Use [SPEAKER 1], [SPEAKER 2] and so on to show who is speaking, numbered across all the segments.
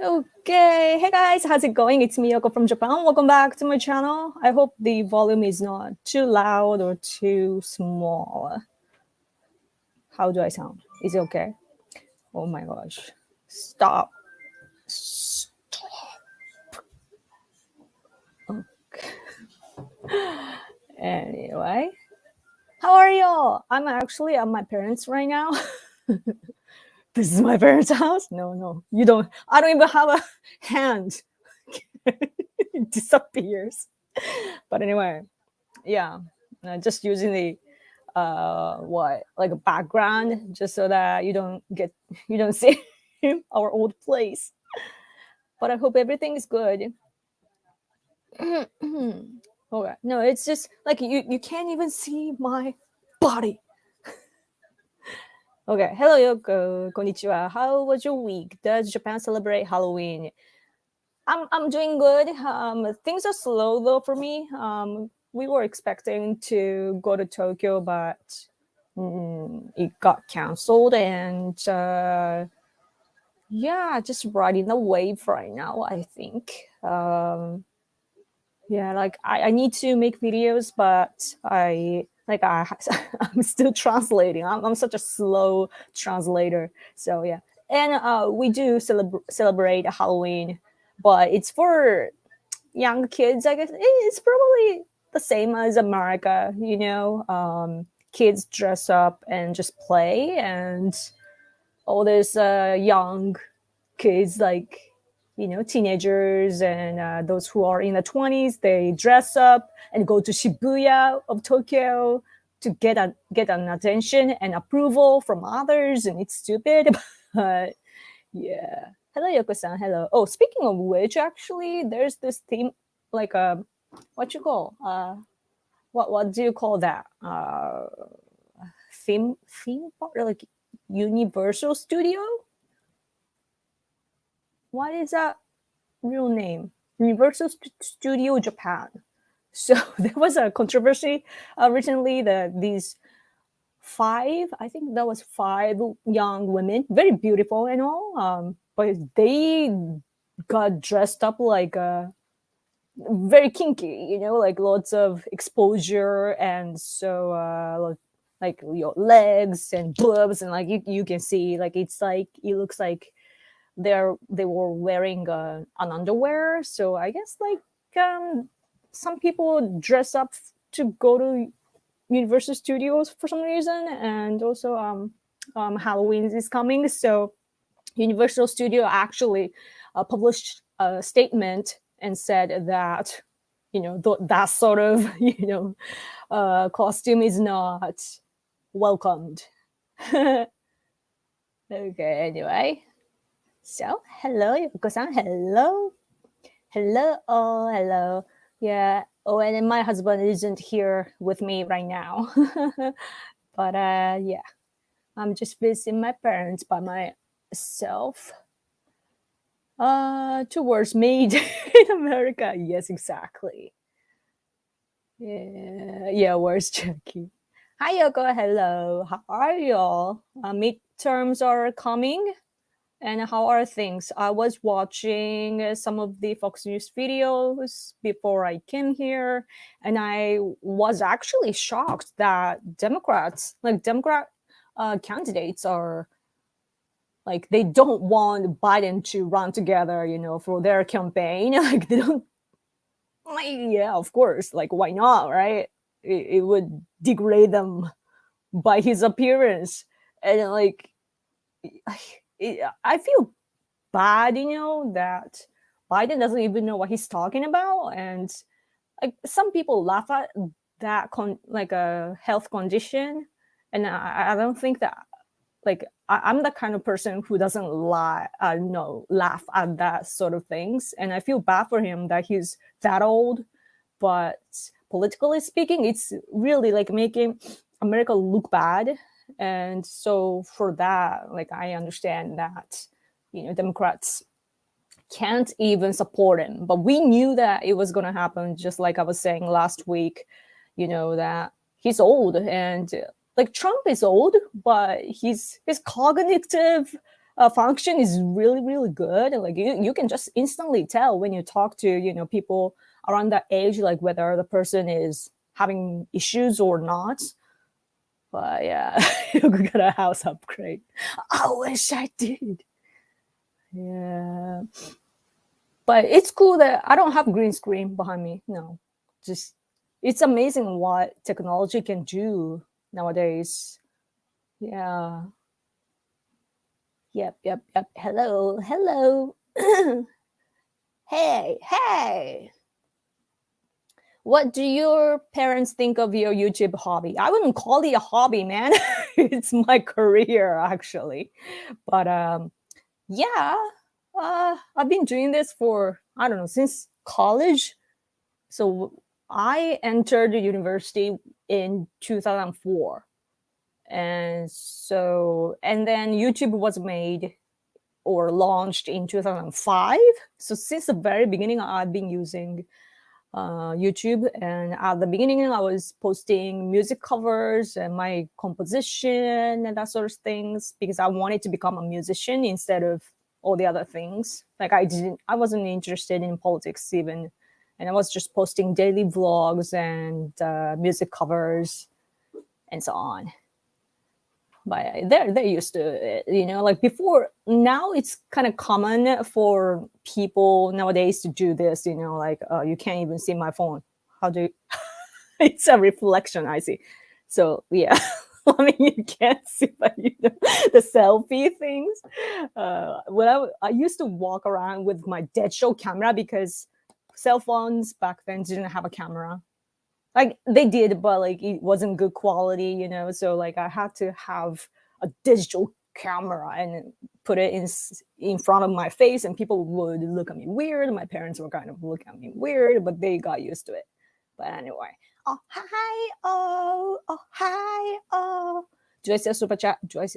[SPEAKER 1] Okay, hey guys, how's it going? It's Miyoko from Japan. Welcome back to my channel. I hope the volume is not too loud or too small. How do I sound? Is it okay? Oh my gosh. Stop. Stop. Okay. Anyway, how are y'all? I'm actually at my parents' right now. This is my parents' house? No, you don't. I don't even have a hand. It disappears. But anyway, yeah, just using the like a background just so that you don't see our old place. But I hope everything is good. Okay, no, it's just like you can't even see my body. Okay, hello Yoko, konnichiwa. How was your week? Does Japan celebrate Halloween? I'm doing good. Things are slow though for me. We were expecting to go to Tokyo, but it got canceled, and yeah, just riding the wave right now. I think. Yeah, like I need to make videos, but I'm still translating. I'm such a slow translator. So yeah, and we do celebrate Halloween, but it's for young kids. I guess it's probably the same as America. Kids dress up and just play, and all these young kids like teenagers and those who are in the 20s, they dress up and go to Shibuya of Tokyo to get an attention and approval from others, and it's stupid. But yeah, hello Yoko-san. Hello. Oh, speaking of which, actually there's this theme, like what you call what do you call that, theme park, like Universal Studio. What is that real name? Universal Studio Japan. So there was a controversy recently that these five, I think that was five young women, very beautiful and all, but they got dressed up like very kinky, like lots of exposure, and so like your legs and boobs, and like you can see, like it looks like they were wearing an underwear. So I guess like some people dress up to go to Universal Studios for some reason, and also Halloween is coming, so Universal Studio actually published a statement and said that that sort of costume is not welcomed. Okay, anyway. So, hello, Yoko-san. Hello. Hello. Oh, hello. Yeah. Oh, and then my husband isn't here with me right now. But yeah, I'm just visiting my parents by myself. Towards made in America. Yes, exactly. Yeah, where's Jackie? Hi, Yoko. Hello. How are y'all? Midterms are coming. And how are things? I was watching some of the Fox News videos before I came here, and I was actually shocked that Democrat candidates are like, they don't want Biden to run together, for their campaign. Like they don't. Like, yeah, of course. Like, why not, right? It would degrade them by his appearance, and like I feel bad, that Biden doesn't even know what he's talking about, and like some people laugh at that like a health condition, and I don't think that, like I'm the kind of person who doesn't laugh at that sort of things, and I feel bad for him that he's that old. But politically speaking, it's really like making America look bad, and so for that, like I understand that Democrats can't even support him. But we knew that it was going to happen, just like I was saying last week, that he's old, and like Trump is old, but his cognitive function is really, really good. Like you can just instantly tell when you talk to, people around that age, like whether the person is having issues or not. But yeah, you got a house upgrade. I wish I did. Yeah. But it's cool that I don't have green screen behind me. No, just it's amazing what technology can do nowadays. Yeah. Yep, yep, yep. Hello, hello. Hey, hey. What do your parents think of your YouTube hobby? I wouldn't call it a hobby, man. It's my career, actually. But yeah, I've been doing this for, I don't know, since college. So I entered the university in 2004. And then YouTube was made or launched in 2005. So since the very beginning, I've been using YouTube. And at the beginning, I was posting music covers and my composition and that sort of things because I wanted to become a musician instead of all the other things. Like I wasn't interested in politics even. And I was just posting daily vlogs and music covers and so on. But they're used to it, like before. Now it's kind of common for people nowadays to do this, like you can't even see my phone. How do you it's a reflection I see. So yeah. I mean, you can't see, but the selfie things. When I used to walk around with my digital camera because cell phones back then didn't have a camera. Like they did, but like it wasn't good quality, so like I had to have a digital camera and put it in front of my face, and people would look at me weird. My parents were kind of looking at me weird, but they got used to it. But anyway, oh hi, oh hi, oh. Do I see a super chat? Super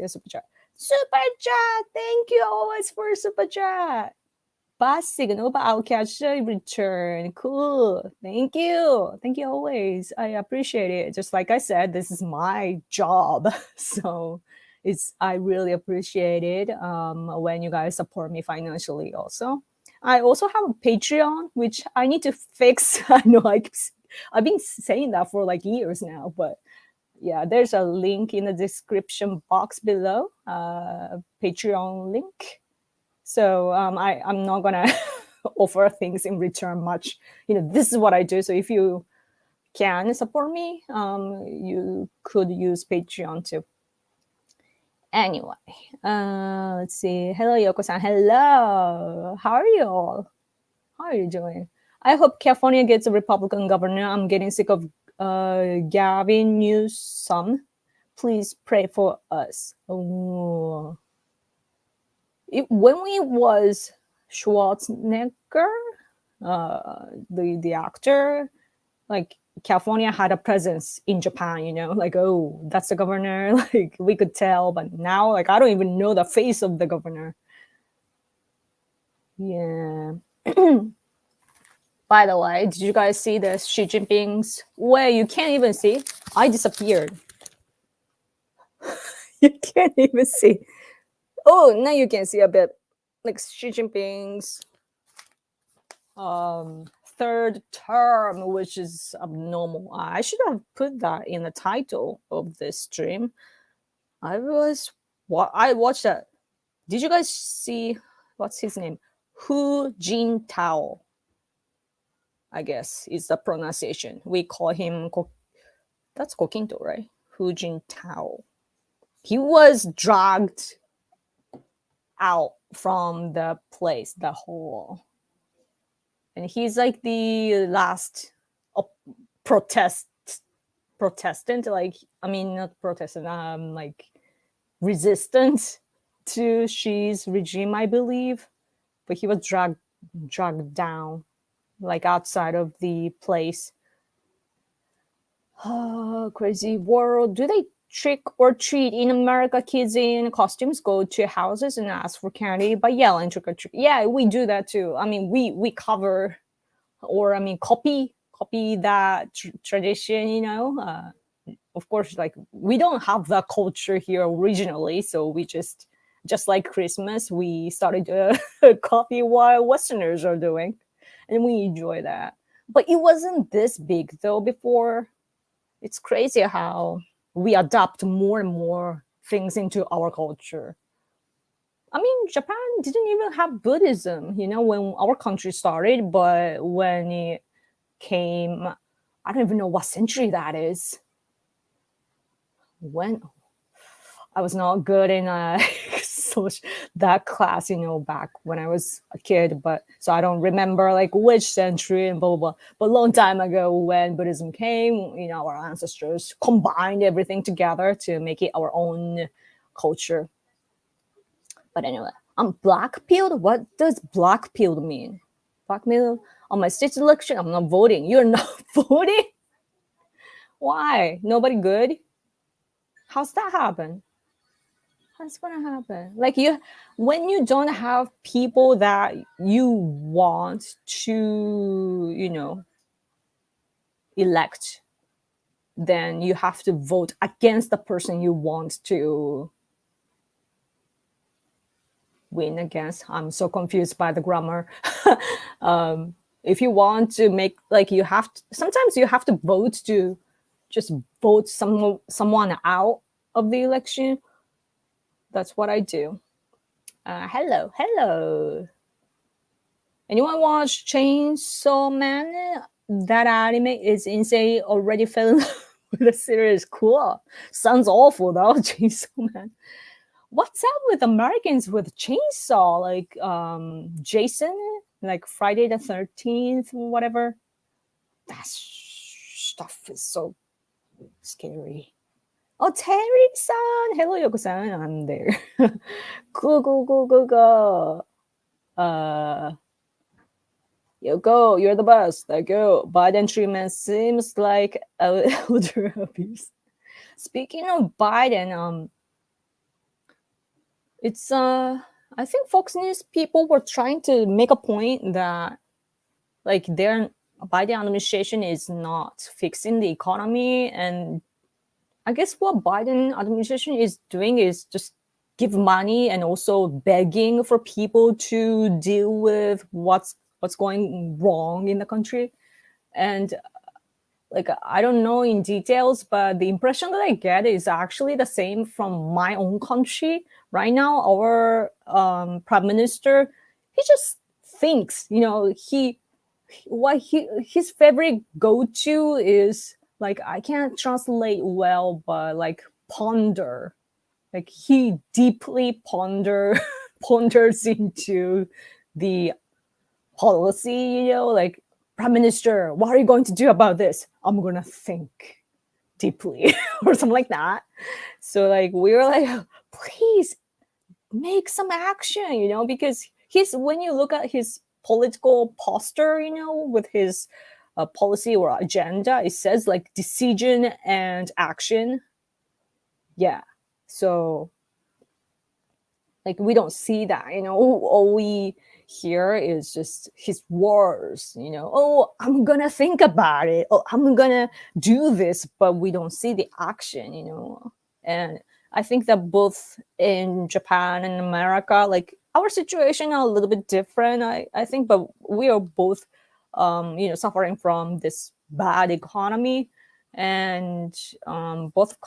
[SPEAKER 1] chat, thank you always for super chat. Bus signal, but I'll catch the return. Cool. Thank you. Thank you always. I appreciate it. Just like I said, this is my job. So I really appreciate it when you guys support me financially also. I also have a Patreon, which I need to fix. I know I've been saying that for like years now, but yeah, there's a link in the description box below, Patreon link. So I'm not gonna offer things in return much. This is what I do. So if you can support me, you could use Patreon too. Anyway, let's see. Hello, Yoko-san. Hello. How are you all? How are you doing? I hope California gets a Republican governor. I'm getting sick of Gavin Newsom. Please pray for us. Oh. When we was Schwarzenegger, the actor, like California had a presence in Japan, like, oh, that's the governor. Like we could tell, but now like I don't even know the face of the governor. Yeah. By the way, did you guys see the Xi Jinping's? Well, you can't even see. I disappeared. You can't even see. Oh, now you can see a bit, like Xi Jinping's third term, which is abnormal. I should have put that in the title of this stream. I watched that. Did you guys see what's his name? Hu Jintao. I guess is the pronunciation. We call him that's Kokinto, right? Hu Jintao. He was dragged out from the place, the hall, and he's like the last protestant, like I mean not protestant, like resistant to Xi's regime, I believe. But he was dragged down, like outside of the place. Oh, crazy world. Do they trick or treat in America? Kids in costumes go to houses and ask for candy by yelling trick or treat. Yeah, we do that too. I mean, we cover, or I mean, copy that tradition. Of course, like we don't have that culture here originally, so we just Just like Christmas, we started to copy what Westerners are doing, and we enjoy that. But it wasn't this big though before. It's crazy how we adopt more and more things into our culture. I mean, Japan didn't even have Buddhism, when our country started, but when it came, I don't even know what century that is. When I was not good in so that class, back when I was a kid, but so I don't remember like which century and blah blah blah. But a long time ago, when Buddhism came, our ancestors combined everything together to make it our own culture. But anyway, I'm black pilled. What does black pilled mean? Black pilled on my state election. I'm not voting. You're not voting. Why? Nobody good? How's that happen? How's gonna happen? Like when you don't have people that you want to, elect, then you have to vote against the person you want to win against. I'm so confused by the grammar. If you want to make like sometimes you have to vote to just vote someone out of the election. That's what I do. Hello. Anyone watch Chainsaw Man? That anime is insane. Already fell in love with the series. Cool. Sounds awful though, Chainsaw Man. What's up with Americans with chainsaw? Like Jason, like Friday the 13th, whatever. That stuff is so scary. Oh, Terry-san. Hello, Yoko-san. I'm there. Go. Yoko, you're the best. Thank you. Biden treatment seems like elder abuse. Speaking of Biden, it's I think Fox News people were trying to make a point that like their Biden administration is not fixing the economy, and I guess what Biden administration is doing is just give money and also begging for people to deal with what's going wrong in the country. And like I don't know in details, but the impression that I get is actually the same from my own country. Right now, our prime minister, he just thinks, his favorite go-to is like, I can't translate well, but like ponder. Like he deeply ponders into the policy, like, Prime Minister, what are you going to do about this? I'm gonna think deeply or something like that. So like we were like, please make some action, because when you look at his political poster, with his policy or agenda, it says like decision and action. Yeah. So like we don't see that, all we hear is just his words, oh, I'm gonna think about it, oh, I'm gonna do this, but we don't see the action, and I think that both in Japan and America, like our situation are a little bit different, I think, but we are both suffering from this bad economy, and both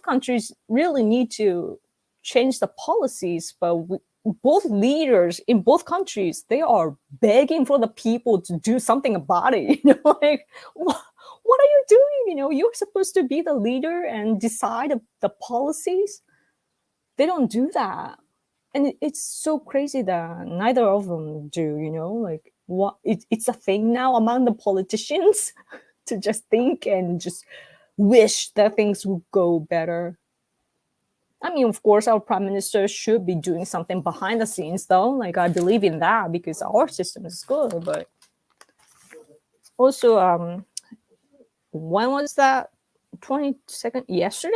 [SPEAKER 1] countries really need to change the policies, but both leaders in both countries, they are begging for the people to do something about it. Like what are you doing? You're supposed to be the leader and decide the policies. They don't do that, and it's so crazy that neither of them do. Like what it's a thing now among the politicians to just think and just wish that things would go better. I mean, of course, our prime minister should be doing something behind the scenes, though. Like, I believe in that because our system is good. But also, when was that? 22nd? Yesterday?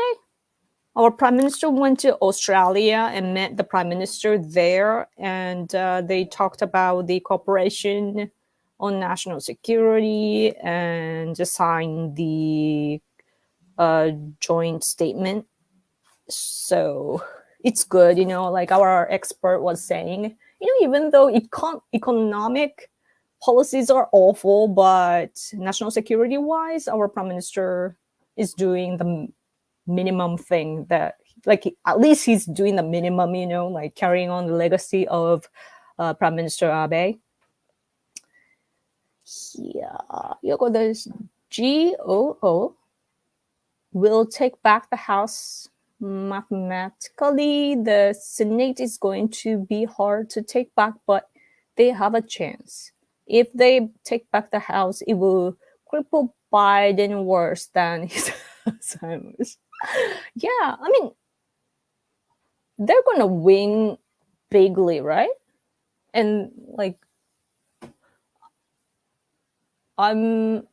[SPEAKER 1] Our prime minister went to Australia and met the prime minister there. And they talked about the cooperation on national security and just signed the joint statement. So it's good, like our expert was saying, even though economic policies are awful, but national security wise, our prime minister is doing the minimum thing that, like, at least he's doing the minimum, like carrying on the legacy of Prime Minister Abe. Yeah, Yoko, there's GOO will take back the House. Mathematically, the Senate is going to be hard to take back, but they have a chance. If they take back the House, it will cripple Biden worse than his Alzheimer's. Yeah, I mean, they're going to win bigly, right? And like, I know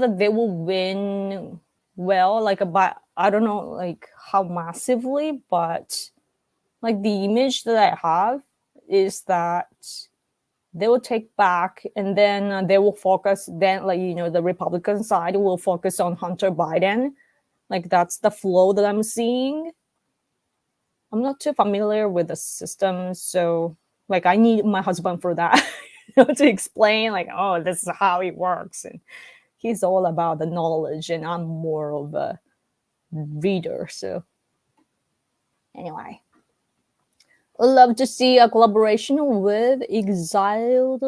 [SPEAKER 1] that they will win well, like, about, I don't know like how massively, but like the image that I have is that they will take back, and then they will focus, then, like, the Republican side will focus on Hunter Biden. Like, that's the flow that I'm seeing. I'm not too familiar with the system, so like I need my husband for that, to explain, like, oh, this is how it works, and he's all about the knowledge, and I'm more of a reader. So anyway, I'd love to see a collaboration with Exiled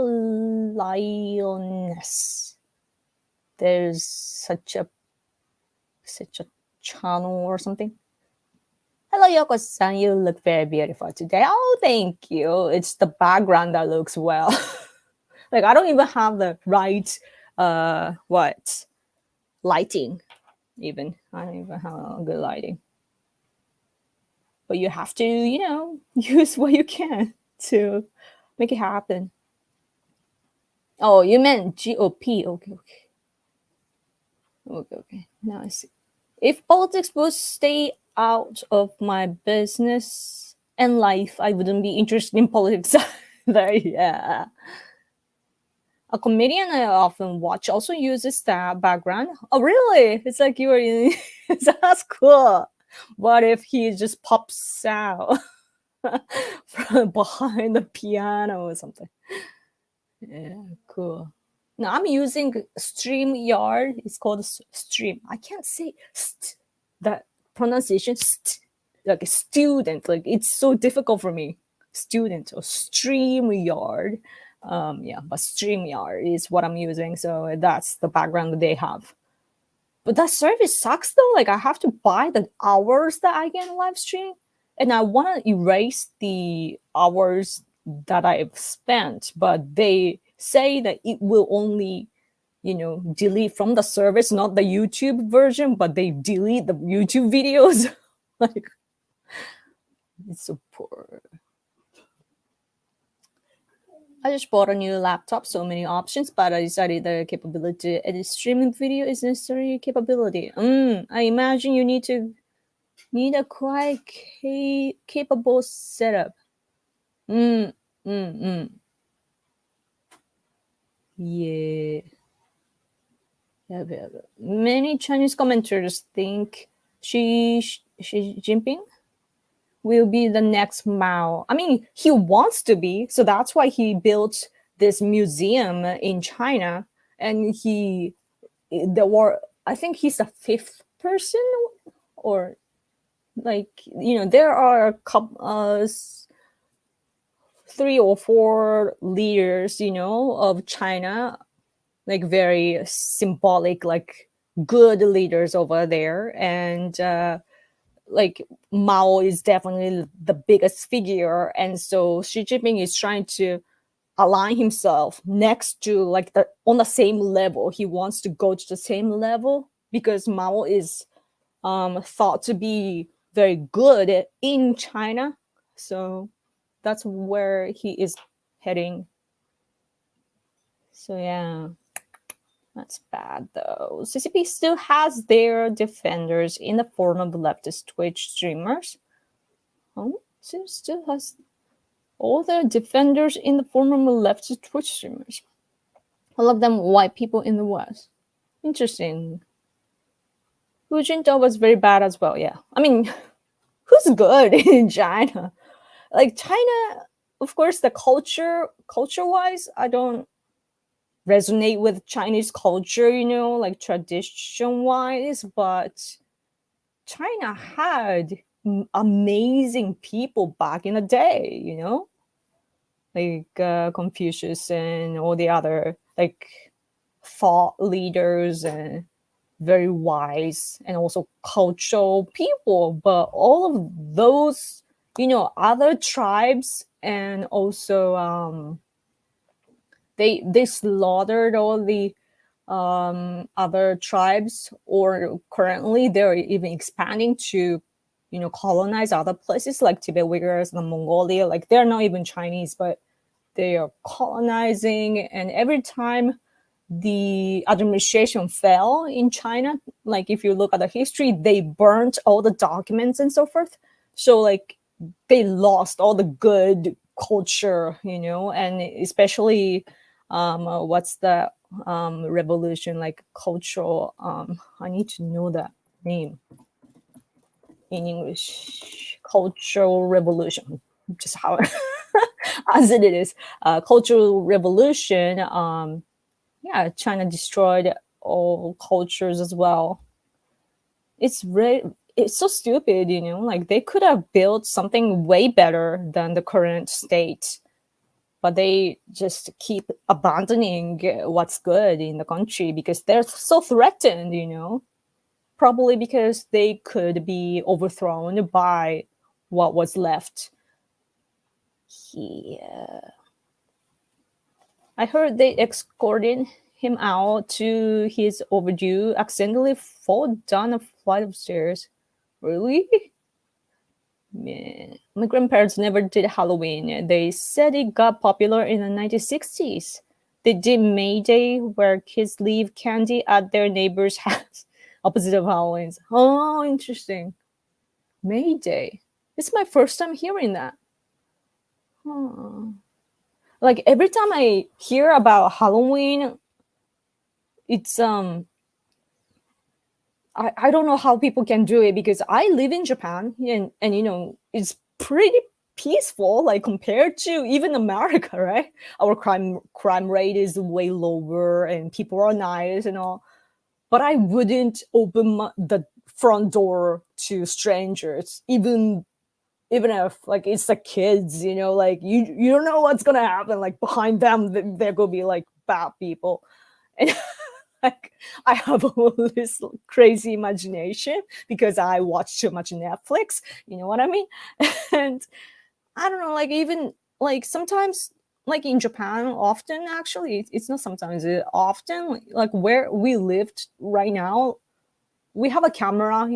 [SPEAKER 1] Lioness. There's such a channel or something. Hello, Yoko-san. You look very beautiful today. Oh, thank you. It's the background that looks well. Like, I don't even have the right what lighting. Even I don't even have good lighting. But you have to, use what you can to make it happen. Oh, you meant GOP. Okay. Now I see. If politics would stay out of my business and life, I wouldn't be interested in politics either. Yeah. A comedian I often watch also uses that background. Oh, really? It's like you were in. That's cool. What if he just pops out from behind the piano or something? Yeah, cool. Now I'm using StreamYard. It's called Stream. I can't say that pronunciation. Like a student. Like, it's so difficult for me. Student or StreamYard. Yeah, but StreamYard is what I'm using. So that's the background that they have. But that service sucks though. Like, I have to buy the hours that I can live stream, and I want to erase the hours that I've spent, but they say that it will only, delete from the service, not the YouTube version, but they delete the YouTube videos. Like, it's so poor. I just bought a new laptop, so many options, but I decided the capability to edit streaming video is necessary capability. I imagine you need a quite capable setup. Mm, mm, mm. Yeah. Yeah. Many Chinese commenters think Xi Jinping will be the next Mao. I mean, he wants to be, so that's why he built this museum in China. And I think he's the fifth person, or like, there are a couple, 3 or 4 leaders, of China, like very symbolic, like good leaders over there. And like, Mao is definitely the biggest figure, and so Xi Jinping is trying to align himself next to, like, on the same level. He wants to go to the same level because Mao is thought to be very good in China. So that's where he is heading. So yeah, that's bad though. CCP still has their defenders in the form of leftist Twitch streamers. Oh, still has all their defenders in the form of leftist Twitch streamers. All of them white people in the West. Interesting. Hu Jintao was very bad as well. Yeah, I mean, who's good in China? Like China, of course, the culture wise, I don't resonate with Chinese culture, like tradition wise, but China had amazing people back in the day, like Confucius and all the other like thought leaders and very wise and also cultural people. But all of those, other tribes and also they slaughtered all the other tribes, or currently they're even expanding to colonize other places like Tibet Uyghurs and Mongolia. Like they're not even Chinese, but they are colonizing. And every time the administration fell in China, like if you look at the history, they burnt all the documents and so forth. So like they lost all the good culture, and especially what's the revolution, like cultural, I need to know that name in English. Cultural revolution, just how as it is, cultural revolution. Yeah, China destroyed all cultures as well. It's so stupid, like they could have built something way better than the current state, but they just keep abandoning what's good in the country because they're so threatened, probably because they could be overthrown by what was left. Yeah. I heard they escorted him out to his overdue, accidentally fall down a flight of stairs. Really? Man. My grandparents never did Halloween. They said it got popular in the 1960s. They did May Day, where kids leave candy at their neighbor's house, opposite of Halloween's. Oh, interesting. May Day. It's my first time hearing that. Huh. Like every time I hear about Halloween, it's I don't know how people can do it because I live in Japan, and it's pretty peaceful like compared to even America, right? Our crime rate is way lower and people are nice and all. But I wouldn't open the front door to strangers, even if like it's the kids, like you don't know what's gonna happen. Like behind them, there gonna be like bad people, and like I have all this crazy imagination because I watch too much Netflix. You know what I mean? And I don't know, like even like sometimes, like in Japan, often actually, it's not sometimes, often, like where we lived right now, we have a camera,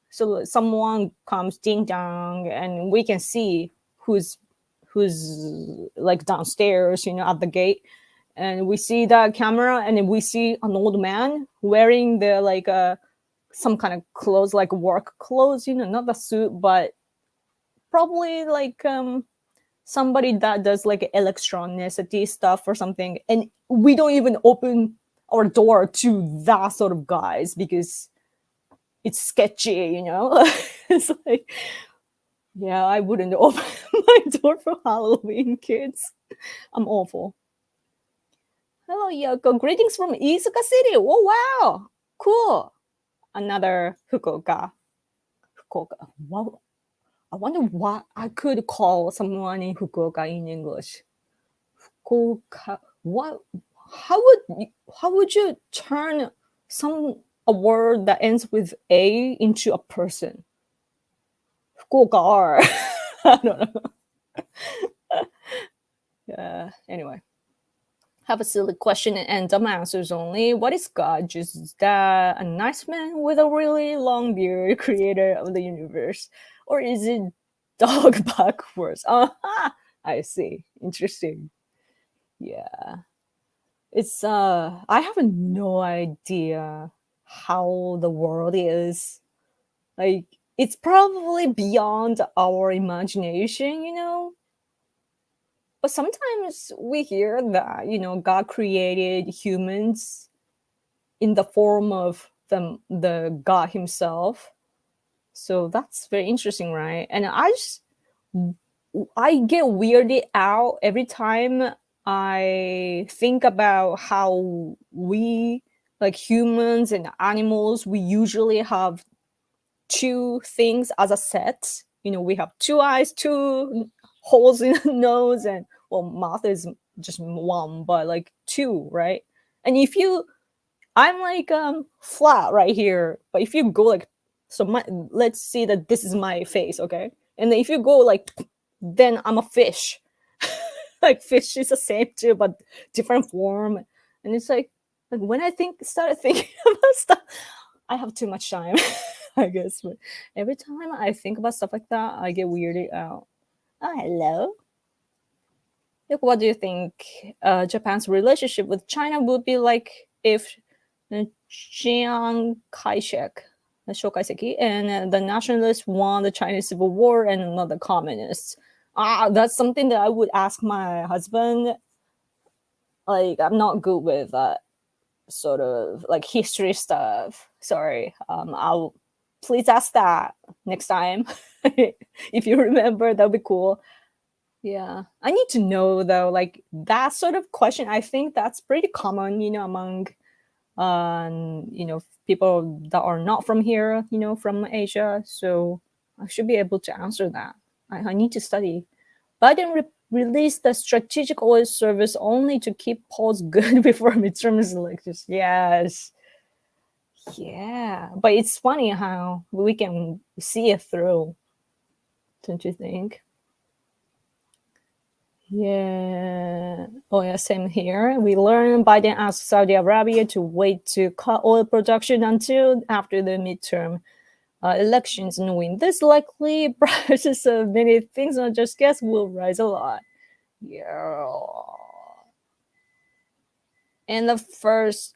[SPEAKER 1] so someone comes ding dong, and we can see who's like downstairs, at the gate, and we see that camera, and then we see an old man wearing the like some kind of clothes, like work clothes, not the suit, but probably like somebody that does like electronicity stuff or something, and we don't even open our door to that sort of guys because it's sketchy, it's like, yeah, I wouldn't open my door for Halloween, kids. I'm awful. Hello, Yoko. Greetings from Izuka City. Oh, wow. Cool. Another Fukuoka. Fukuoka. Wow. I wonder what I could call someone in Fukuoka in English. Fukuoka. What? How would you turn a word that ends with a into a person? Fukuoka. I don't know. Anyway. Have a silly question and dumb answers only. What is God? Just a nice man with a really long beard, creator of the universe? Or is it dog backwards? I see. Interesting. Yeah. It's I have no idea how the world is. Like it's probably beyond our imagination, But sometimes we hear that, God created humans in the form of the God himself. So that's very interesting, right? And I get weirded out every time I think about how we, like humans and animals, we usually have two things as a set. You know, we have two eyes, two holes in the nose, and well, mouth is just one, but like two, right? And if you, I'm like flat right here, but if you go like, so my, let's see that this is my face, okay? And then if you go like, then I'm a fish. Like fish is the same too, but different form. And it's like when I started thinking about stuff, I have too much time, I guess. But every time I think about stuff like that, I get weirded out. Oh, hello. Like, what do you think Japan's relationship with China would be like if Chiang Kai-shek, Shokaiseki, and the nationalists won the Chinese Civil War and not the communists? That's something that I would ask my husband. Like, I'm not good with that sort of like history stuff. Sorry. I'll please ask that next time. If you remember, that'd be cool. Yeah, I need to know though, like that sort of question. I think that's pretty common, you know, among people that are not from here, you know, from Asia. So I should be able to answer that. I need to study. Biden released the strategic oil service only to keep polls good before midterm elections. Yes, yeah, but it's funny how we can see it through, don't you think? Yeah. Oh, yeah, same here. We learned Biden asked Saudi Arabia to wait to cut oil production until after the midterm elections, knowing this likely prices of many things, not just gas, will rise a lot. Yeah. In the First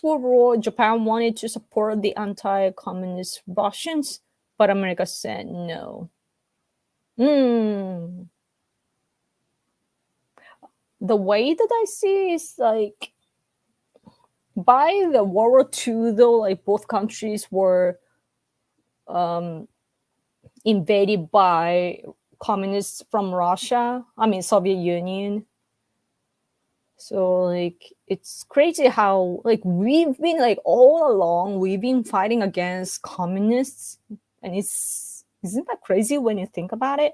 [SPEAKER 1] World War, Japan wanted to support the anti-communist Russians, but America said no. Hmm. The way that I see is like by the World War II, though, like both countries were um, invaded by communists from Russia. I mean, Soviet Union. So like it's crazy how like we've been like all along we've been fighting against communists, and it's isn't that crazy when you think about it?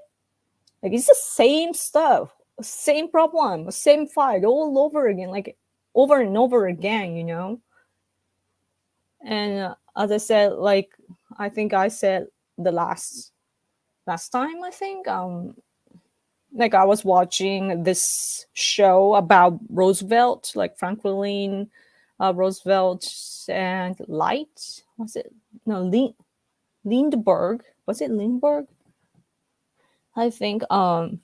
[SPEAKER 1] Like it's the same stuff, same problem, same fight all over again, like over and over again, you know. And as I said, like I think I said the last time, I think like I was watching this show about Roosevelt, like Franklin Roosevelt and Light. Was it no Lindbergh? Was it Lindbergh? I think. And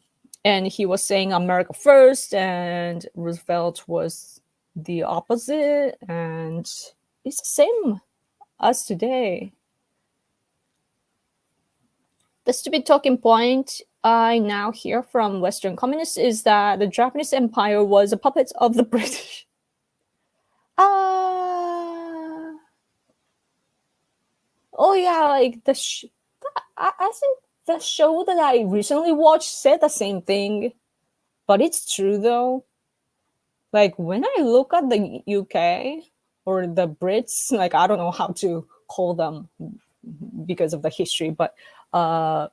[SPEAKER 1] he was saying America first, and Roosevelt was the opposite, and it's the same as today. The stupid talking point I now hear from Western communists is that the Japanese Empire was a puppet of the British. Uh, oh yeah, like I think the show that I recently watched said the same thing, but it's true though. Like when I look at the UK or the Brits, like I don't know how to call them because of the history, but uh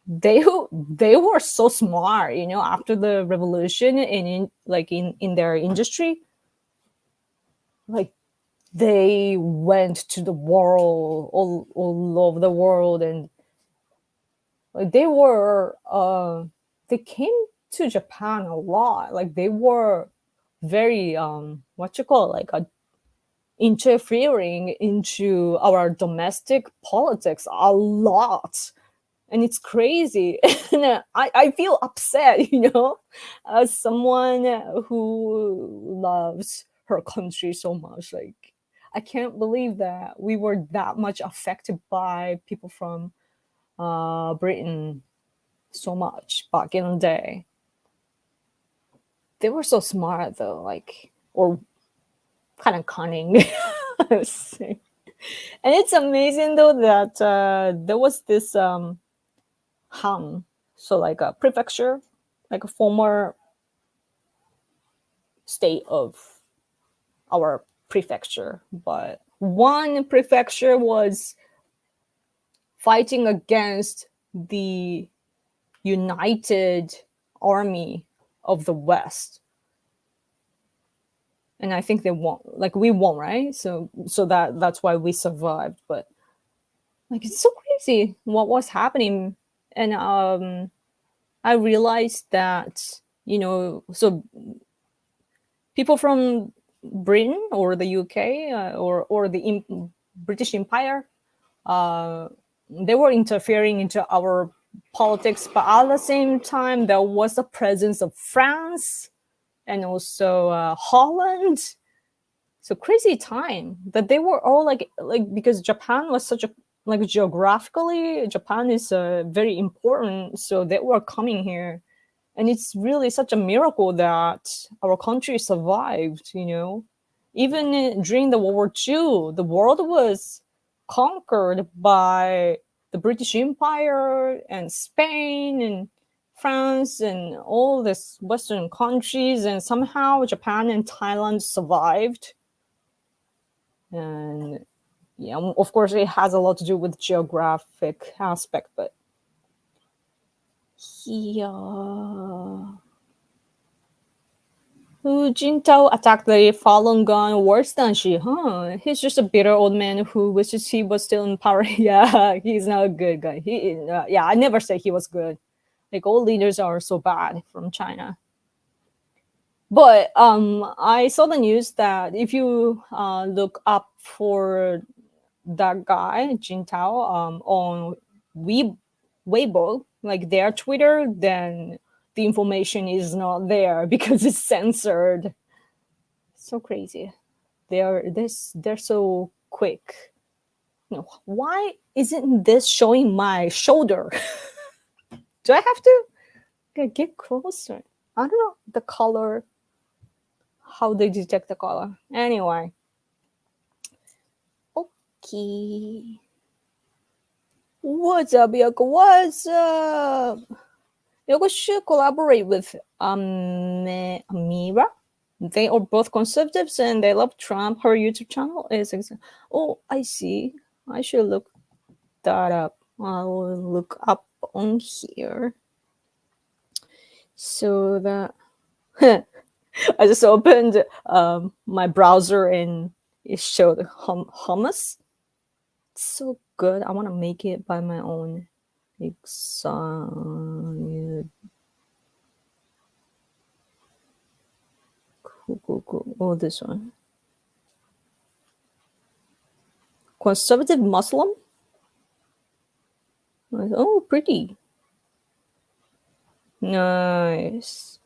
[SPEAKER 1] they were so smart, you know, after the revolution and in their industry, like they went to the world, all over the world, and like they came to Japan a lot. Like they were very what you call like a interfering into our domestic politics a lot, and it's crazy. And I feel upset, you know, as someone who loves her country so much. Like I can't believe that we were that much affected by people from Britain so much back in the day. They were so smart though, like, or kind of cunning. I would say. And it's amazing though that there was this Han, so like a prefecture, like a former state of our prefecture, but one prefecture was fighting against the united army of the West, and I think they won. Like we won, right? So that's why we survived. But like it's so crazy what was happening, and I realized that so people from Britain or the UK or the British Empire, uh, they were interfering into our politics, but at the same time there was the presence of France and also Holland. So crazy time that they were all like because Japan was such a like geographically Japan is very important, so they were coming here, and it's really such a miracle that our country survived. Even during the World War II, the world was conquered by the British Empire and Spain and France and all these Western countries, and somehow Japan and Thailand survived. And yeah, of course, it has a lot to do with geographic aspect, but yeah. Hu Jintao attacked the Falun Gong worse than she, huh? He's just a bitter old man who wishes he was still in power. Yeah, he's not a good guy. Yeah, I never say he was good. Like all leaders are so bad from China. But I saw the news that if you look up for that guy Jintao on Weibo, like their Twitter, then the information is not there because it's censored. So crazy. They're so quick. Why isn't this showing my shoulder? Do I have to get closer? I don't know the color, how they detect the color. Anyway, okay. What's up, Yoko? What's up? Yoko should collaborate with Amira. They are both conservatives and they love Trump. Her YouTube channel is oh, I see. I should look that up. I'll look up on here. So that I just opened my browser and it showed hummus. It's so good. I want to make it by my own. Excited. Cool. Oh, this one. Conservative Muslim. Oh, pretty. Nice.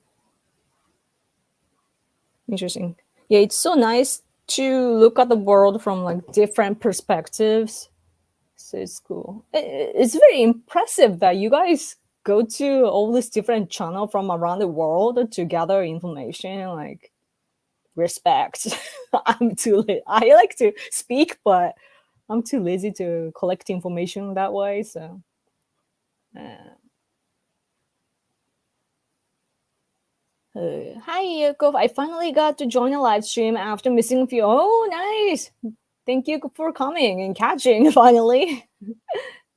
[SPEAKER 1] Interesting. Yeah, it's so nice to look at the world from like different perspectives. So it's cool. It's very impressive that you guys go to all these different channels from around the world to gather information. Like respect. I like to speak, but I'm too lazy to collect information that way. So. Hi, Yoko. I finally got to join a live stream after missing a few. Oh, nice. Thank you for coming and catching finally.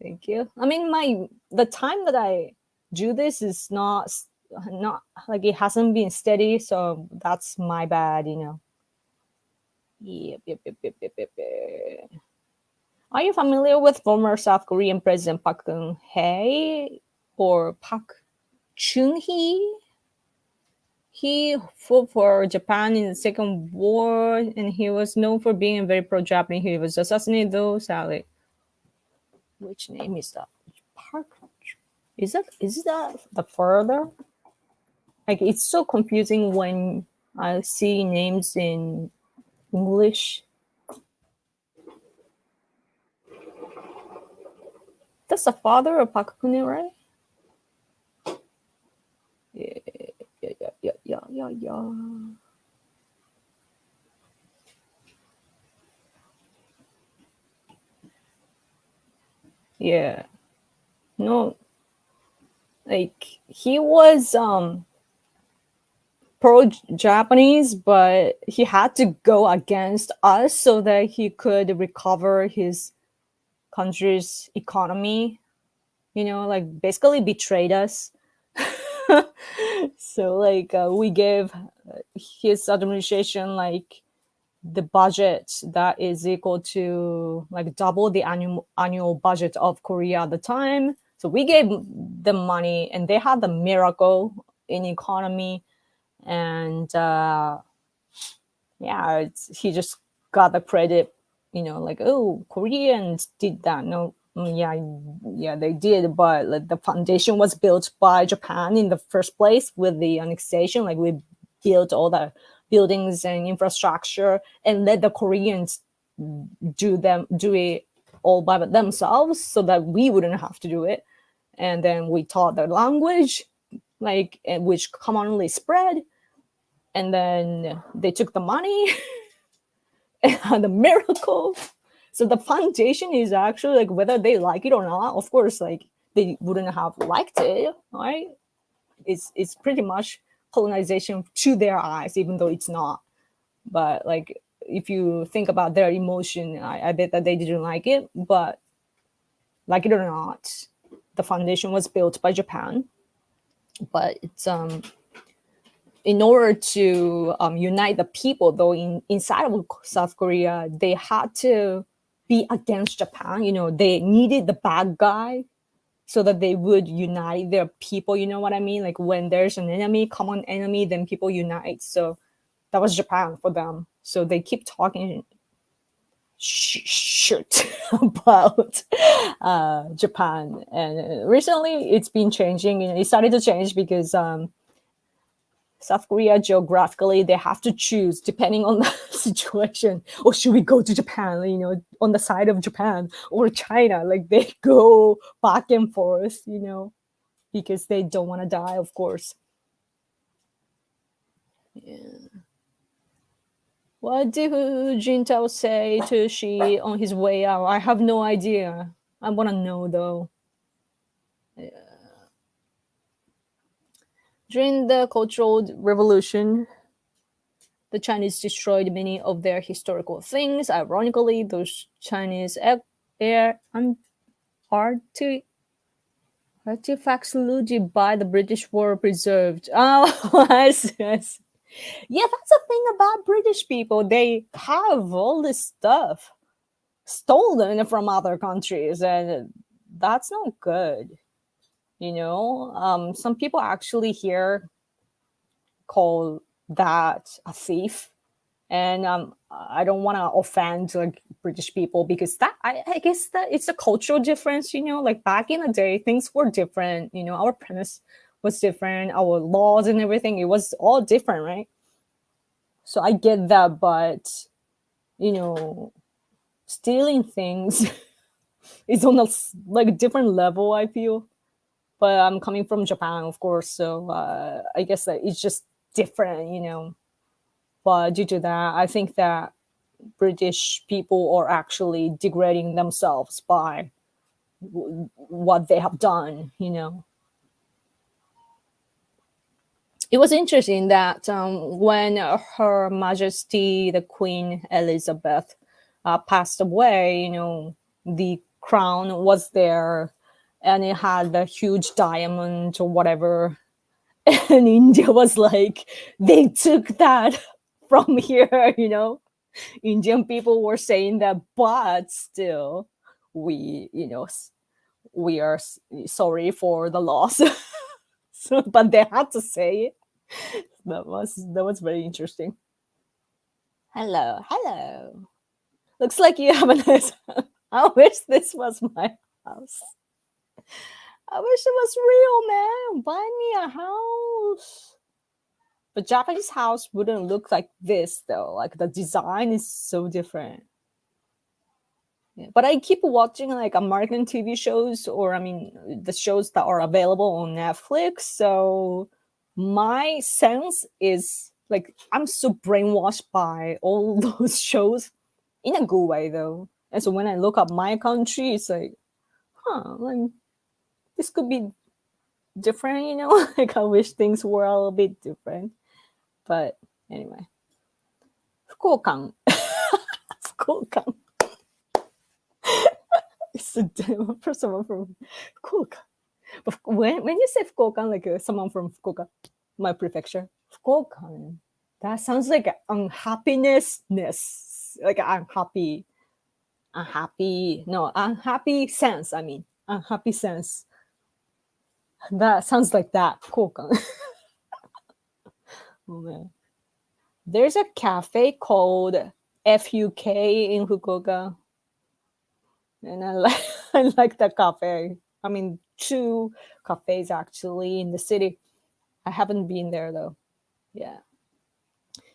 [SPEAKER 1] Thank you. I mean, the time that I do this is not like it hasn't been steady, so that's my bad. Yep. Are you familiar with former South Korean President Park Geun-hye or Park Chung-hee? He fought for Japan in the Second War, and he was known for being very pro-Japanese. He was assassinated, though, sadly. Which name is that? Park? Is that the further? Like it's so confusing when I see names in English. That's the father of Park Geun-hye, right? Yeah. Yeah. No, like he was pro Japanese, but he had to go against us so that he could recover his country's economy. Like basically betrayed us. So like we gave his administration like the budget that is equal to like double the annual budget of Korea at the time. So we gave them money, and they had the miracle in economy. And yeah, he just got the credit, like, oh, Koreans did that. No, yeah, yeah, they did, but like the foundation was built by Japan in the first place with the annexation. Like we built all the buildings and infrastructure and let the Koreans do it all by themselves so that we wouldn't have to do it. And then we taught the language, like which commonly spread, and then they took the money and had a miracle. So the foundation is actually like whether they like it or not. Of course, like they wouldn't have liked it, right? It's pretty much colonization to their eyes, even though it's not. But like if you think about their emotion, I bet that they didn't like it. But like it or not, the foundation was built by Japan. But it's in order to unite the people, though, inside of South Korea, they had to be against Japan. They needed the bad guy so that they would unite their people. You know what I mean? Like when there's an enemy, common enemy, then people unite. So that was Japan for them. So they keep talking shit about Japan. And recently it's been changing. It started to change because South Korea geographically, they have to choose depending on the situation. Or should we go to Japan, on the side of Japan or China? Like they go back and forth, because they don't want to die, of course. Yeah. What did Jintao say to Shi on his way out? I have no idea. I want to know though. Yeah. During the Cultural Revolution, the Chinese destroyed many of their historical things. Ironically, those Chinese air artifacts looted by the British were preserved. Oh, yes. Yeah, that's the thing about British people. They have all this stuff stolen from other countries, and that's not good. Some people actually here call that a thief, and I don't want to offend like British people because that I guess that it's a cultural difference. Like back in the day, things were different. Our premise was different, our laws and everything. It was all different, right? So I get that, but you know, stealing things is on a like different level. I feel, but I'm coming from Japan, of course, so I guess that it's just different. But due to that, I think that British people are actually degrading themselves by what they have done. It was interesting that when Her Majesty the Queen Elizabeth passed away, the crown was there and it had a huge diamond or whatever. And India was like, they took that from here. Indian people were saying that, but still, we are sorry for the loss. So, but they had to say it. That was very interesting. Hello, hello. Looks like you have a nice. I wish this was my house. I wish it was real, man. Buy me a house. But Japanese house wouldn't look like this though. Like the design is so different. Yeah. But I keep watching like American TV shows, or I mean, the shows that are available on Netflix. So my sense is like I'm so brainwashed by all those shows in a good way though. And so when I look at my country, it's like like this could be different, you know. Like I wish things were a little bit different. But anyway, 福岡 福岡 it's a damn person from Fukuoka. But when you say Fukuoka, like someone from Fukuoka, my prefecture, Fukuoka, that sounds like unhappinessness, like unhappy sense. I mean, unhappy sense. That sounds like that, Fukuoka. Oh man, there's a cafe called FUK in Fukuoka, and I like I like that cafe. I mean, two cafes actually in the city. I haven't been there though. Yeah.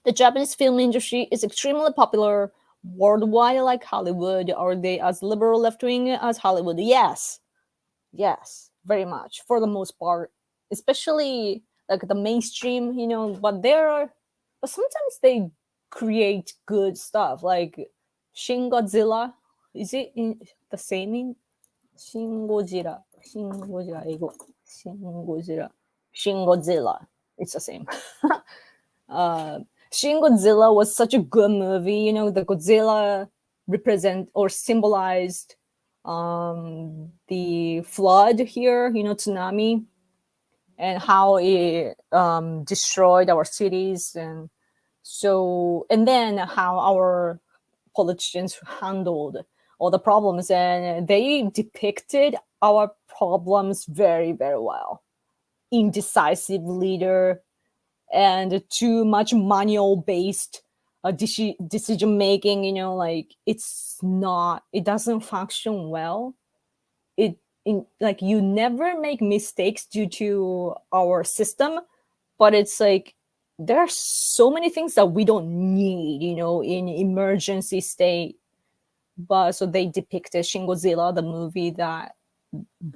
[SPEAKER 1] The Japanese film industry is extremely popular worldwide, like Hollywood. Are they as liberal left wing as Hollywood? Yes. Yes, very much for the most part. Especially like the mainstream, you know, but sometimes they create good stuff like Shin Godzilla. Is it in the same in Shin Godzilla? Shin Godzilla, Eigo. Shin Godzilla. Shin Godzilla. It's the same. uh, Shin Godzilla was such a good movie. You know, the Godzilla represent or symbolized the flood here, you know, tsunami, and how it destroyed our cities, and then how our politicians handled all the problems, and they depicted our problems very, very well. Indecisive leader, and too much manual based decision making, you know, like it doesn't function well. Like you never make mistakes due to our system, but it's like there are so many things that we don't need, you know, in emergency state. But so they depicted Shin Godzilla, the movie, that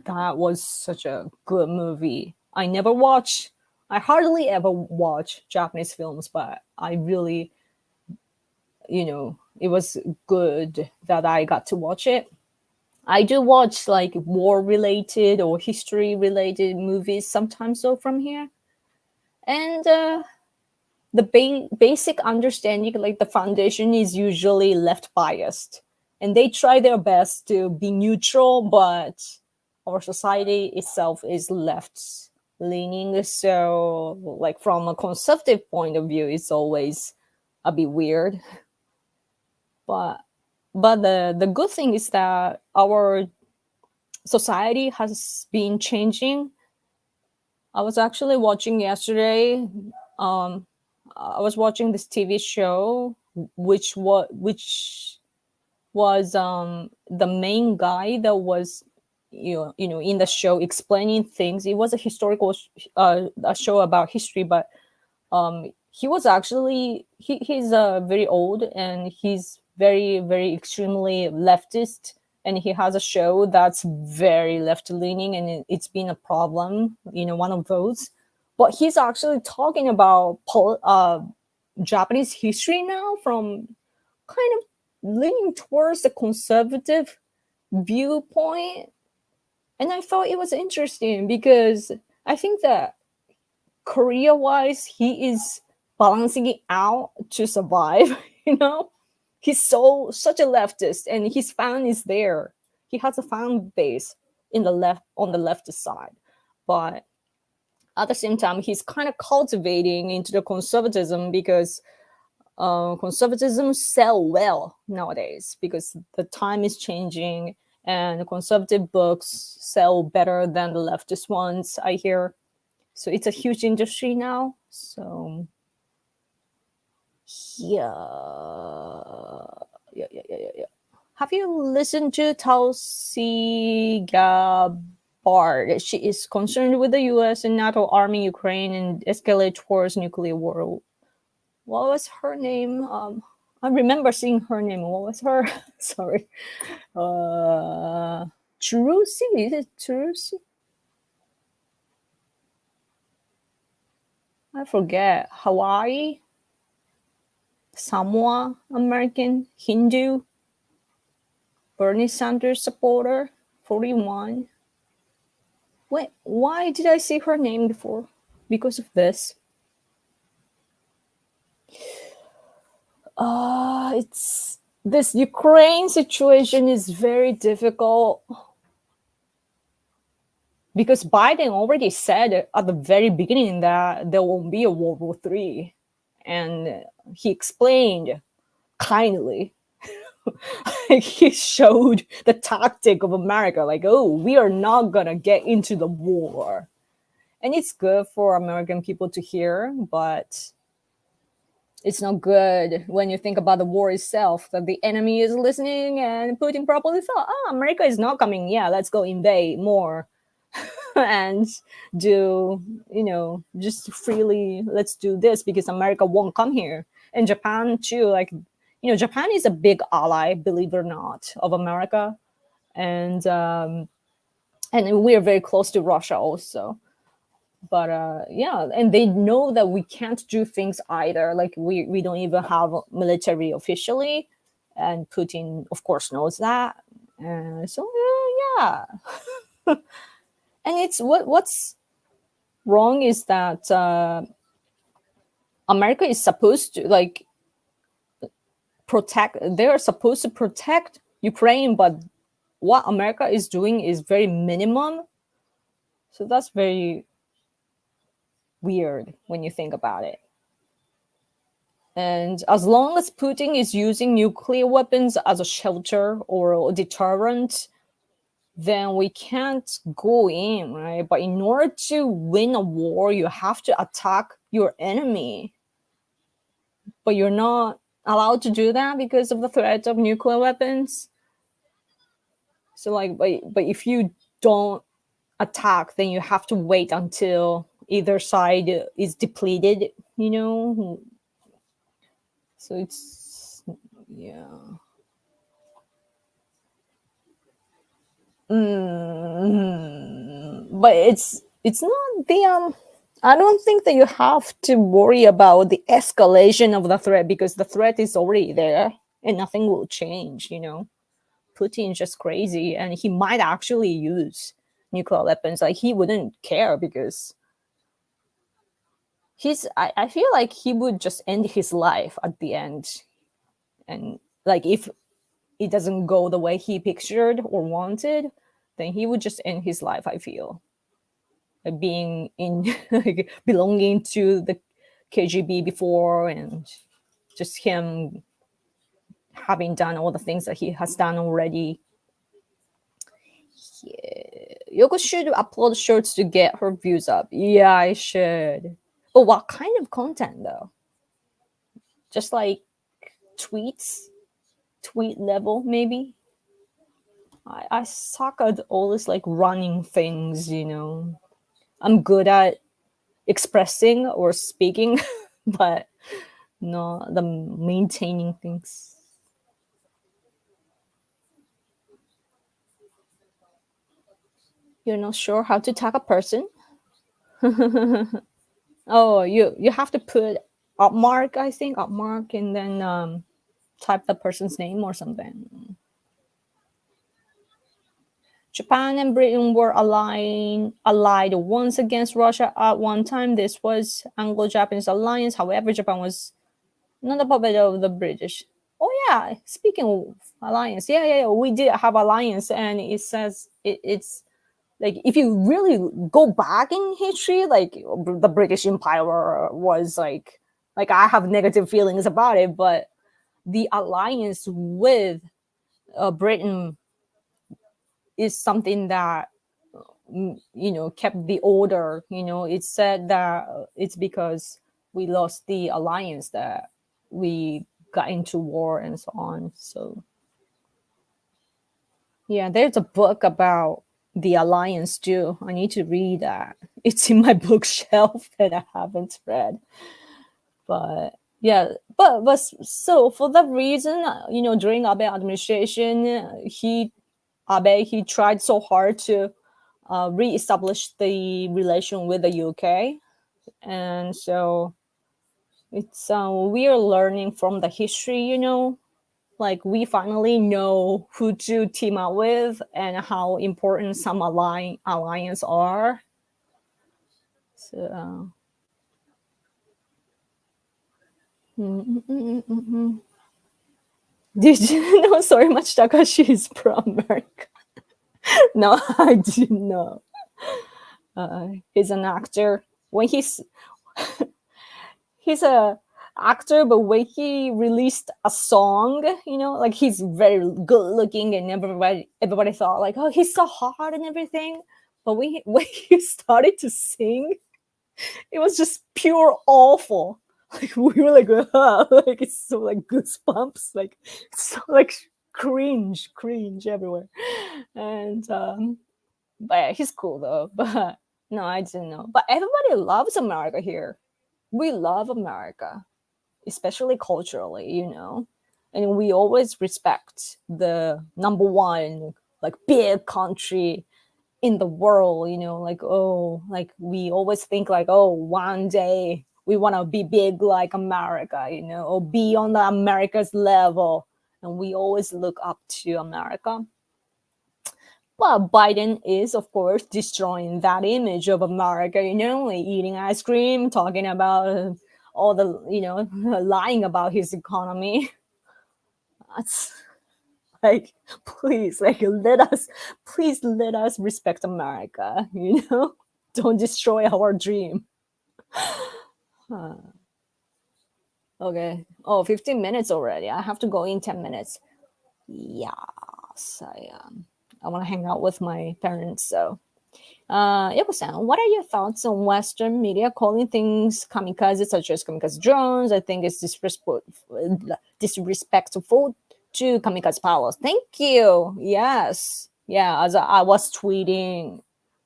[SPEAKER 1] was such a good movie. I hardly ever watch Japanese films, but I really, you know, it was good that I got to watch it. I do watch like war related or history related movies sometimes though from here. And the basic understanding, like the foundation, is usually left biased. And they try their best to be neutral, but our society itself is left leaning. So, like, from a conservative point of view, it's always a bit weird. But the good thing is that our society has been changing. I was actually watching yesterday. Um, I was watching this TV show, which was the main guy that was, you know, in the show explaining things. It was a historical a show about history, but he was actually he's very old, and he's very, very extremely leftist, and he has a show that's very left leaning, and it's been a problem, you know, one of those. But he's actually talking about Japanese history now from kind of leaning towards the conservative viewpoint. And I thought it was interesting because I think that career wise, he is balancing it out to survive. You know, he's such a leftist, and his fan is there. He has a fan base in the left on the left side, but at the same time, he's kind of cultivating into the conservatism because conservatism sell well nowadays because the time is changing, and conservative books sell better than the leftist ones, I hear. So it's a huge industry now. So yeah, yeah. Have you listened to Tulsi Gabbard? She is concerned with the U.S. and NATO arming Ukraine and escalate towards nuclear war. What was her name? I remember seeing her name. What was her? Sorry. Trucy? Is it Trucy? I forget. Hawaii? Samoa American? Hindu? Bernie Sanders supporter? 41. Wait, why did I see her name before? Because of this. It's this Ukraine situation is very difficult because Biden already said at the very beginning that there won't be a World War III, and he explained kindly. He showed the tactic of America, like, oh, we are not gonna get into the war, and it's good for American people to hear, but it's not good when you think about the war itself, that the enemy is listening and Putin probably thought, oh, America is not coming, yeah, let's go invade more. And do, just freely, let's do this because America won't come here. And Japan too, like, Japan is a big ally, believe it or not, of America. And we're very close to Russia also. But yeah, and they know that we can't do things either, like we don't even have military officially, and Putin of course knows that. So yeah. And it's what's wrong is that America is supposed to like protect, they're supposed to protect Ukraine, but what America is doing is very minimum. So that's very weird when you think about it. And as long as Putin is using nuclear weapons as a shelter or a deterrent, then we can't go in, right? But in order to win a war, you have to attack your enemy. But you're not allowed to do that because of the threat of nuclear weapons. So, like, but if you don't attack, then you have to wait until either side is depleted, you know? So it's, yeah. But it's not the I don't think that you have to worry about the escalation of the threat because the threat is already there and nothing will change. Putin's just crazy and he might actually use nuclear weapons. Like he wouldn't care because I feel like he would just end his life at the end. And like if it doesn't go the way he pictured or wanted, then he would just end his life, I feel. Like being in like belonging to the KGB before and just him having done all the things that he has done already. Yeah. Yoko should upload shorts to get her views up. Yeah, I should. But what kind of content though? Just like tweets, tweet level maybe. I suck at all this like running things. I'm good at expressing or speaking, but not the maintaining things. You're not sure how to tag a person? Oh, you have to put up mark, I think, up mark, and then type the person's name or something. Japan and Britain were allied once against Russia at one time. This was Anglo-Japanese alliance. However, Japan was not a puppet of the British. Oh yeah, speaking of alliance, yeah, we did have alliance, and it says it's like if you really go back in history, like the British Empire was like I have negative feelings about it, but the alliance with Britain is something that kept the order. It's said that it's because we lost the alliance that we got into war and so on. So yeah, there's a book about the alliance too. I need to read that. It's in my bookshelf that I haven't read. But yeah, but so for that reason, during Abe administration, he tried so hard to reestablish the relation with the UK, and so it's we are learning from the history, like we finally know who to team up with and how important some alliance are. So did you know sorry much Takashi is pro America? No, I didn't know. He's an actor. When he's a actor, but when he released a song, like he's very good looking, and everybody thought like, oh, he's so hot and everything. But when he started to sing, it was just pure awful. Like we were like, like it's so like goosebumps, like it's so like cringe everywhere. And but yeah, he's cool though. But no, I didn't know. But everybody loves America here. We love America, especially culturally. And we always respect the number one like big country in the world. Like, oh, like we always think like, oh, one day we want to be big like America, or be on the America's level. And we always look up to America. Well, Biden is, of course, destroying that image of America, like eating ice cream, talking about all the, lying about his economy. That's like, please, like, please let us respect America. Don't destroy our dream. Okay. Oh, 15 minutes already. I have to go in 10 minutes. Yes, I want to hang out with my parents. So, Yoko-san, what are your thoughts on Western media calling things kamikaze, such as kamikaze drones? I think it's disrespectful to kamikaze pilots. Thank you. Yes. Yeah, as I was tweeting,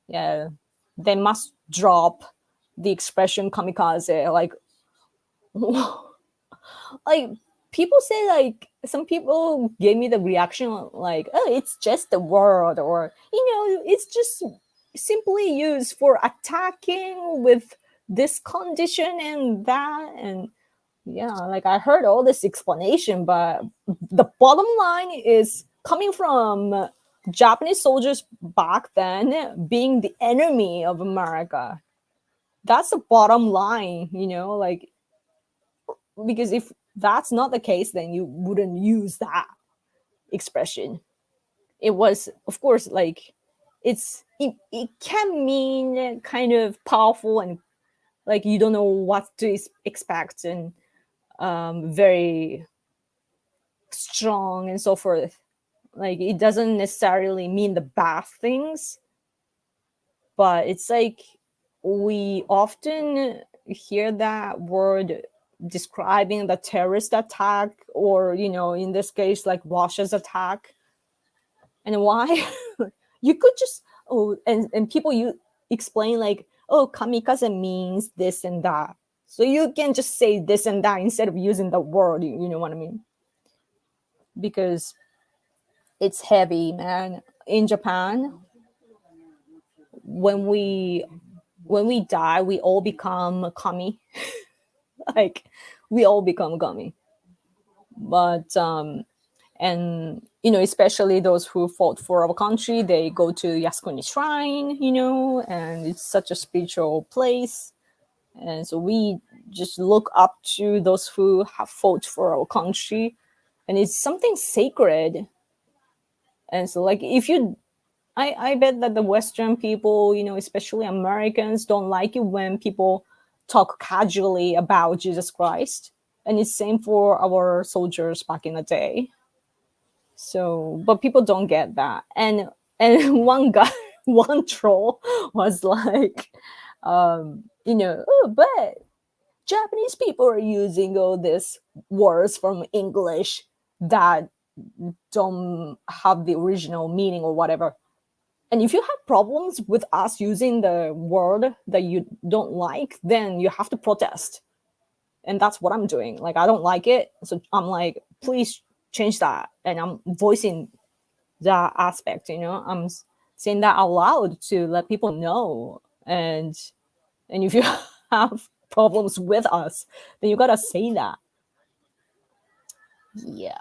[SPEAKER 1] yeah, they must drop the expression kamikaze. Like people say, like some people gave me the reaction like, oh, it's just a word, or it's just simply used for attacking with this condition and that. And yeah, like I heard all this explanation, but the bottom line is coming from Japanese soldiers back then being the enemy of America. That's the bottom line, like, because if that's not the case, then you wouldn't use that expression. It was, of course, like it can mean kind of powerful and like you don't know what to expect, and very strong and so forth. Like it doesn't necessarily mean the bad things, but it's like we often hear that word describing the terrorist attack, or in this case like Russia's attack. And why? You could just, oh, and people you explain like, oh, kamikaze means this and that, so you can just say this and that instead of using the word. You know what I mean? Because it's heavy, man. In Japan, when we die, we all become kami. Like we all become kami. But and especially those who fought for our country, they go to Yasukuni Shrine, and it's such a spiritual place. And so we just look up to those who have fought for our country, and it's something sacred. And so like if you I bet that the Western people, especially Americans, don't like it when people talk casually about Jesus Christ. And it's same for our soldiers back in the day. So, but people don't get that. And one guy, one troll was like, oh, but Japanese people are using all these words from English that don't have the original meaning or whatever. And if you have problems with us using the word that you don't like, then you have to protest. And that's what I'm doing. Like, I don't like it. So I'm like, please change that. And I'm voicing that aspect, I'm saying that out loud to let people know. And if you have problems with us, then you got to say that. Yeah.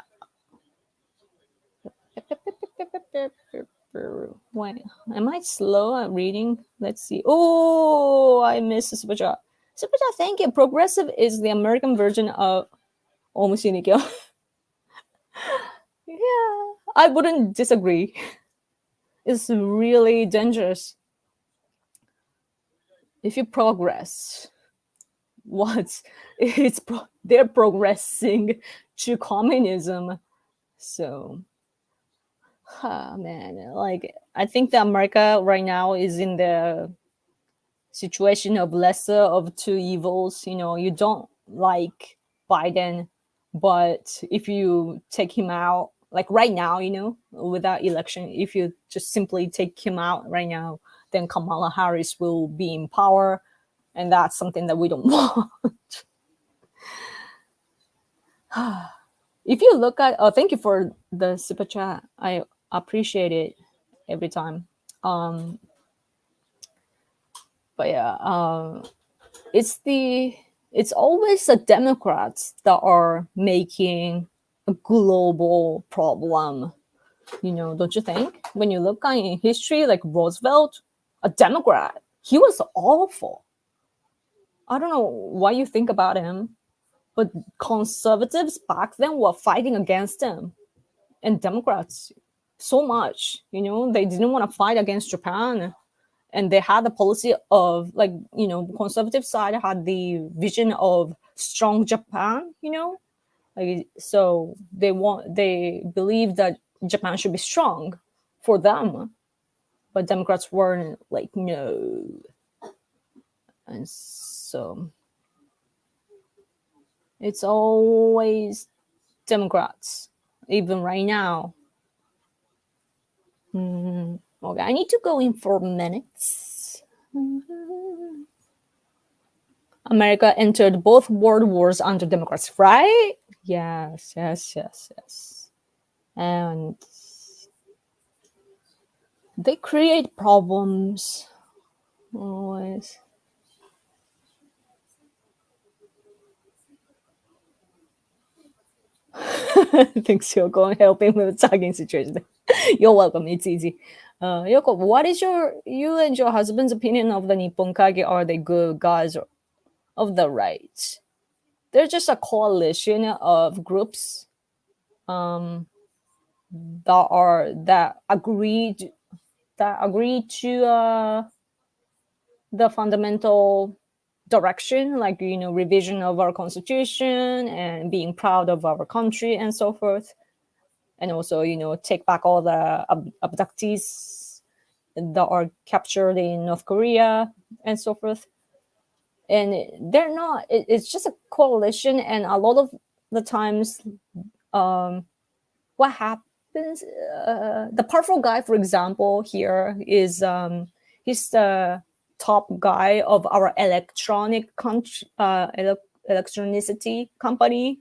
[SPEAKER 1] Wait, am I slow at reading? Let's see. Oh, I missed Superchat. Superchat, thank you. Progressive is the American version of Omushinikyo. Yeah, I wouldn't disagree. It's really dangerous if you progress. What? They're progressing to communism. So, man, like I think that America right now is in the situation of lesser of two evils. You don't like Biden, but if you take him out, like right now, without election, if you just simply take him out right now, then Kamala Harris will be in power, and that's something that we don't want. If you look at, oh, thank you for the super chat. I appreciate it every time. But yeah, it's always the Democrats that are making a global problem. Don't you think? When you look in history, like Roosevelt, a Democrat, he was awful. I don't know what you think about him, but conservatives back then were fighting against him, and Democrats so much. They didn't want to fight against Japan, and they had the policy of conservative side had the vision of strong Japan. Like, so they believe that Japan should be strong for them, but Democrats weren't like no, and so it's always Democrats, even right now. Okay, I need to go in 4 minutes. America entered both world wars under Democrats, right? Yes, yes, yes, yes. And they create problems always. Thanks, Yoko, on helping with the tagging situation. You're welcome. It's easy. Yoko, what is you and your husband's opinion of the Nippon Kage? Are they good guys or of the right? They're just a coalition of groups that agreed to the fundamental direction, like revision of our constitution and being proud of our country and so forth, and also take back all the abductees that are captured in North Korea and so forth. And they're not. It's just a coalition, and a lot of the times, what happens? The powerful guy, for example, here is he's the top guy of our electronicity company.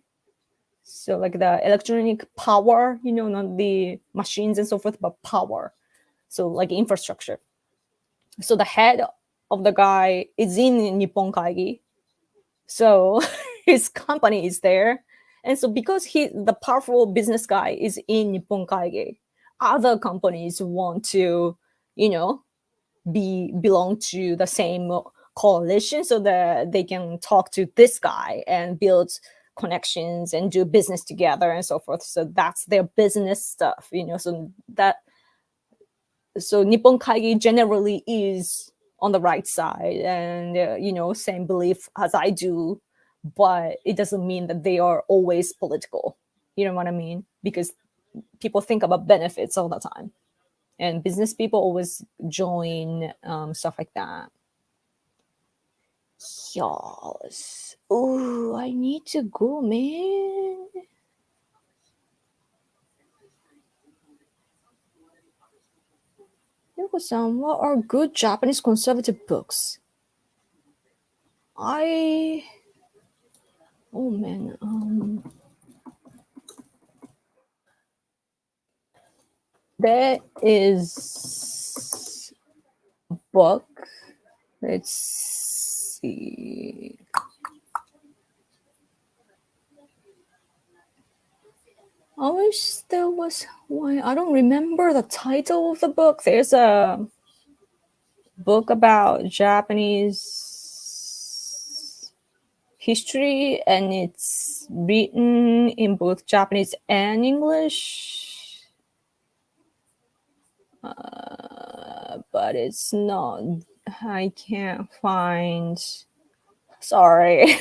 [SPEAKER 1] So like the electronic power, not the machines and so forth, but power. So like infrastructure. So the head of the guy is in Nippon Kaigi. So his company is there. And so because the powerful business guy is in Nippon Kaigi, other companies want to, belong to the same coalition so that they can talk to this guy and build connections and do business together and so forth. So that's their business stuff, so Nippon Kaigi generally is on the right side, and same belief as I do, but it doesn't mean that they are always political. You know what I mean? Because people think about benefits all the time, and business people always join stuff like that. Yes. Oh, I need to go, man. Yoko-san, what are good Japanese conservative books? Oh man, there is a book. Let's see. I wish there was one. I don't remember the title of the book. There's a book about Japanese history, and it's written in both Japanese and English. But it's not. I can't find. Sorry.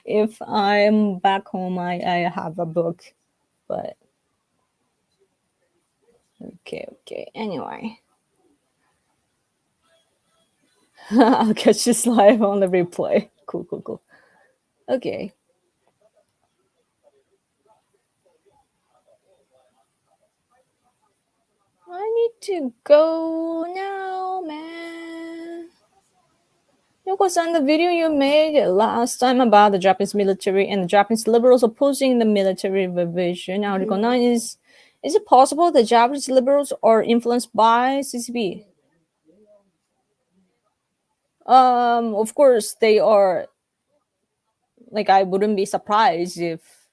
[SPEAKER 1] If I'm back home, I have a book, but okay. Anyway, I'll catch this live on the replay. Cool. Okay. I need to go now, man. Because on the video you made last time about the Japanese military and the Japanese liberals opposing the military revision, Article 9 is it possible the Japanese liberals are influenced by CCP? Of course they are. Like, I wouldn't be surprised if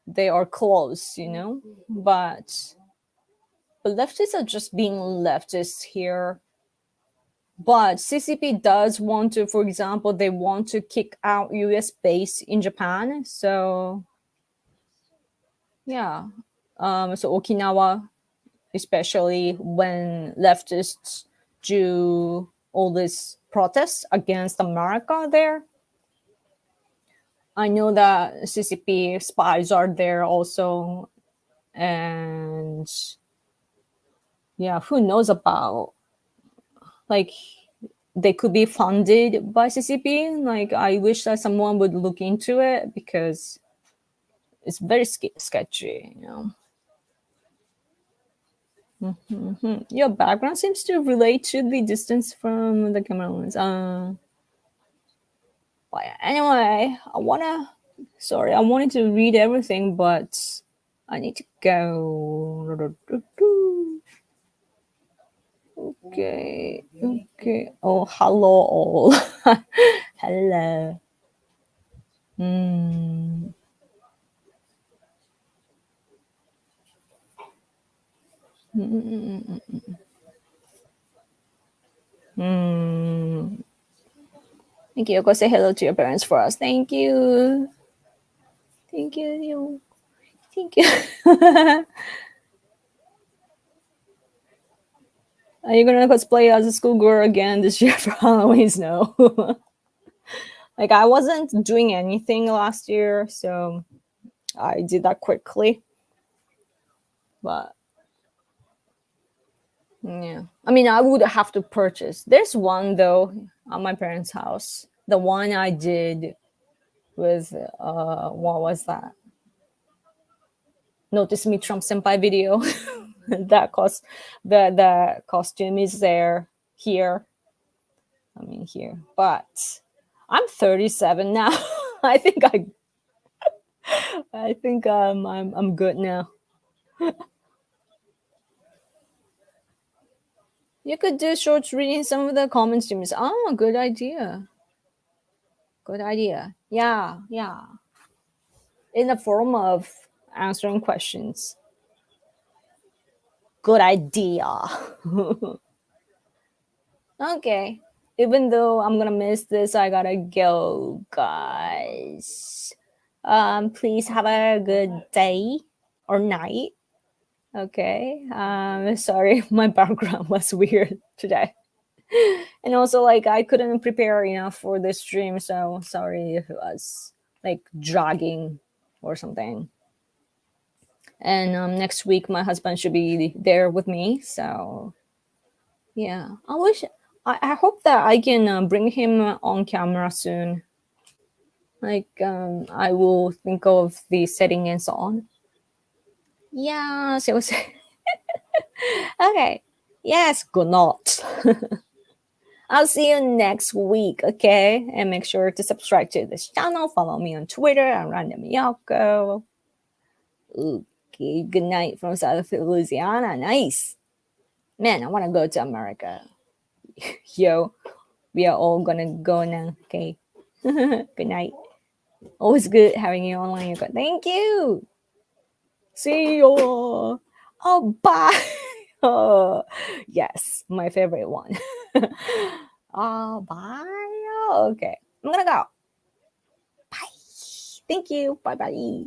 [SPEAKER 1] they are close, but leftists are just being leftists here. But CCP does want to, for example, they want to kick out US base in Japan. So yeah. So Okinawa, especially when leftists do all this protests against America there. I know that CCP spies are there also, and yeah, who knows about, like, they could be funded by CCP. Like, I wish that someone would look into it because it's very sketchy. Your background seems to relate to the distance from the camera lens. But anyway, I wanted to read everything, but I need to go. Okay. Oh, hello all. Hello. Mm. Mm. Thank you. Go say hello to your parents for us. Thank you. Thank you. Thank you. Are you gonna cosplay as a schoolgirl again this year for Halloween? No. Like, I wasn't doing anything last year, so I did that quickly. But yeah, I mean, I would have to purchase. There's one though at my parents' house. The one I did with what was that? Notice Me Trump Senpai video. That cost the costume is there here. I mean here, but I'm 37 now. I think I'm good now. You could do shorts reading some of the comments, James. Oh, good idea. Good idea. Yeah. In the form of answering questions. Good idea. Okay. Even though I'm gonna miss this, I gotta go, guys. Please have a good day or night. Okay. Sorry, my background was weird today. And also, like, I couldn't prepare enough for this stream, so sorry if it was like dragging or something. And next week my husband should be there with me, so yeah, I hope that I can bring him on camera soon. Like, I will think of the setting and so on. Yeah, so okay. Yes, good night. I'll see you next week, okay? And make sure to subscribe to this channel. Follow me on Twitter at Random Yoko. Okay, good night from South Louisiana. Nice. Man, I want to go to America. Yo, we are all gonna go now, okay? Good night. Always good having you online, Yoko. Thank you. See you. Oh, bye. Oh, yes, my favorite one. Oh, bye. Okay, I'm gonna go. Bye. Thank you. Bye bye.